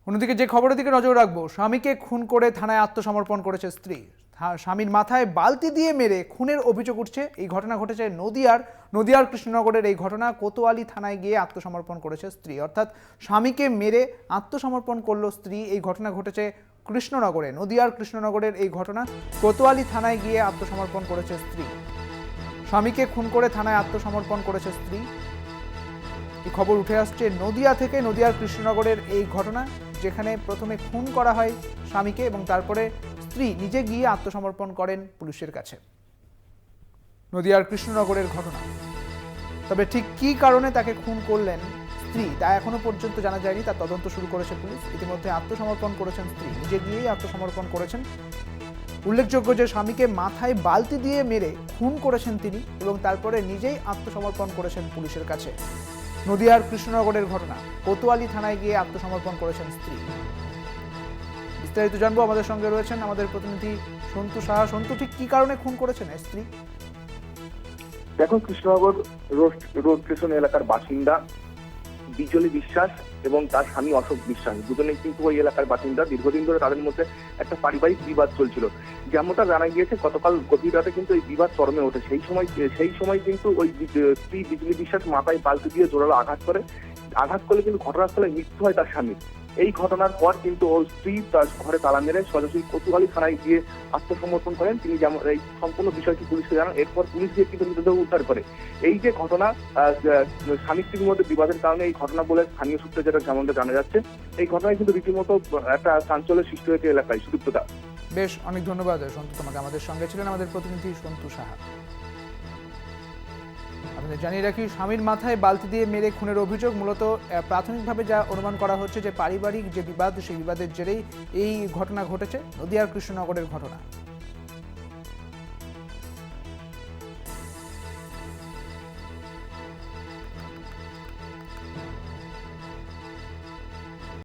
অন্যদিকে যে খবরের দিকে নজর রাখবো, স্বামীকে খুন করে থানায় আত্মসমর্পণ করেছে স্ত্রী। স্বামীর মাথায় বালতি দিয়ে মেরে খুনের অভিযোগ উঠছে। এই ঘটনা ঘটেছে নদিয়ার কৃষ্ণনগরের এই ঘটনা। কোতোয়ালি থানায় গিয়ে আত্মসমর্পণ করেছে স্ত্রী, অর্থাৎ স্বামীকে মেরে আত্মসমর্পণ করলো স্ত্রী। এই ঘটনা ঘটেছে নদিয়ার কৃষ্ণনগরের এই ঘটনা। কোতোয়ালি থানায় গিয়ে আত্মসমর্পণ করেছে স্ত্রী। স্বামীকে খুন করে থানায় আত্মসমর্পণ করেছে স্ত্রী। এই খবর উঠে আসছে নদিয়া থেকে, নদিয়ার কৃষ্ণনগরের এই ঘটনা, যেখানে প্রথমে খুন করা হয় স্বামীকে এবং তারপরে স্ত্রী নিজে গিয়ে আত্মসমর্পণ করেন পুলিশের কাছে। নদিয়ার কৃষ্ণনগরের ঘটনা। তবে ঠিক কী কারণে তাকে খুন করলেন স্ত্রী তা এখনো পর্যন্ত জানা যায়নি। তার তদন্ত শুরু করেছে পুলিশ। ইতিমধ্যে আত্মসমর্পণ করেছেন স্ত্রী, নিজে গিয়েই আত্মসমর্পণ করেছেন। উল্লেখযোগ্য যে স্বামীকে মাথায় বালতি দিয়ে মেরে খুন করেছেন তিনি এবং তারপরে নিজেই আত্মসমর্পণ করেছেন পুলিশের কাছে। নদিয়ার কৃষ্ণনগরের ঘটনা, কোতোয়ালি থানায় গিয়ে আত্মসমর্পণ করেছেন স্ত্রী। বিস্তারিত জানবো, আমাদের সঙ্গে রয়েছেন আমাদের প্রতিনিধি সন্তু সাহা। সন্তু, ঠিক কি কারণে খুন করেছেন স্ত্রী? দেখো, কৃষ্ণনগর রোড স্টেশন এলাকার বাসিন্দা বিজলি বিশ্বাস এবং তার স্বামী অশোক বিশ্বাস, দুজনেই কিন্তু ওই এলাকার বাসিন্দা। দীর্ঘদিন ধরে তাদের মধ্যে একটা পারিবারিক বিবাদ চলছিল। যেমনটা জানা গিয়েছে, গতকাল গভীর রাতে কিন্তু এই বিবাদ চরমে ওঠে। সেই সময় কিন্তু ওই স্ত্রী বিজলি বিশ্বাস মাথায় বালতি দিয়ে জোরালো আঘাত করলে কিন্তু ঘটনাস্থলে মৃত্যু হয় তার স্বামীর। এই ঘটনার পর কিন্তু ওর স্ত্রী তার ঘরে তালা মেরে সোজাসুজি কোতোয়ালি থানায় গিয়ে আত্মসমর্পণ করেন। তিনি যেমন এই সম্পূর্ণ বিষয়টি পুলিশকে জানান। এরপর পুলিশ গিয়ে কিন্তু মৃতদেহ উদ্ধার করে। এই যে ঘটনা, স্বামী স্ত্রীর মধ্যে বিবাদের কারণে এই ঘটনা বলে স্থানীয় সূত্রে যেমনটা জানা যাচ্ছে, এই ঘটনায় কিন্তু রীতিমতো একটা চাঞ্চল্যের সৃষ্টি হয়েছে এলাকায়। সুদীপ্তদা, বেশ, অনেক ধন্যবাদ সন্তু তোমাকে। আমাদের সঙ্গে ছিলেন আমাদের প্রতিনিধি সন্তু সাহা। আপনাদের জানিয়ে রাখি, স্বামীর মাথায় বালতি দিয়ে মেরে খুনের অভিযোগ। মূলত প্রাথমিকভাবে যা অনুমান করা হচ্ছে যে পারিবারিক যে বিবাদ, সেই বিবাদের জেরেই এই ঘটনা ঘটেছে। নদিয়ার কৃষ্ণনগরের ঘটনা।